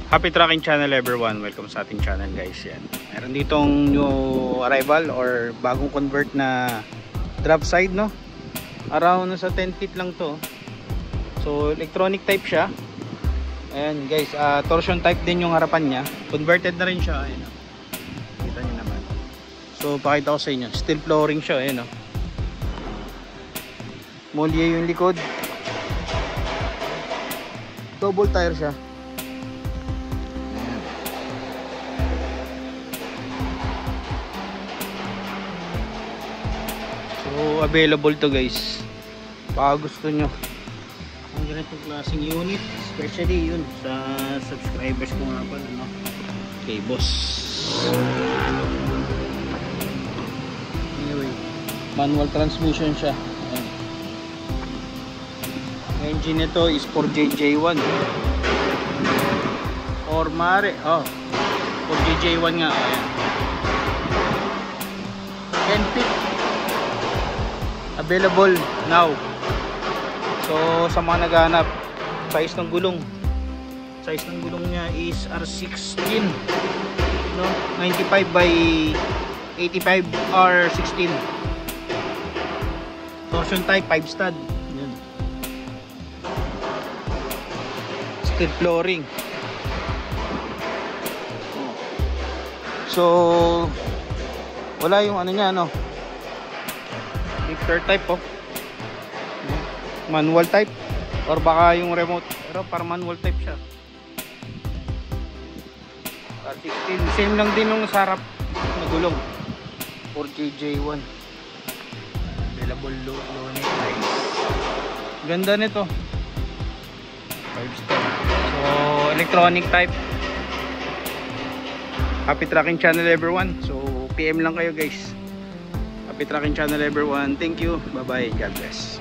Happy Trucking Channel everyone, welcome sa ating channel guys. Yan, meron ditong new arrival or bagong convert na drop side, no? Around sa 10 feet lang to. So electronic type siya. Ayan guys, torsion type din yung harapan niya. Converted na rin siya. Ayan, kita nyo naman. So pakita ko sa inyo, steel flooring siya. Ayan, Molye yung likod. Double tire siya. So available to guys, baka gusto nyo ang ganitong klaseng unit, especially yun sa subscribers ko nga pala, no? Okay boss. Anyway, manual transmission siya. Ayan. Engine nito is 4JJ1 or mare 4JJ1 nga. Ayan, 10 feet available now. So sa mga naghahanap, size ng gulong niya is R16, no? 95 by 85 R16. Torsion type 5 stud. Yan. Steel flooring. So wala yung ano niya, no? Lifter type, manual type or baka yung remote, pero para manual type siya. R16, same lang din yung sarap na gulong, 4JJ1 available low net. Ganda nito, 5 star. So electronic type. Happy Trucking Channel everyone. So PM lang kayo guys. Happy Trucking Channel everyone. Thank you. Bye bye. God bless.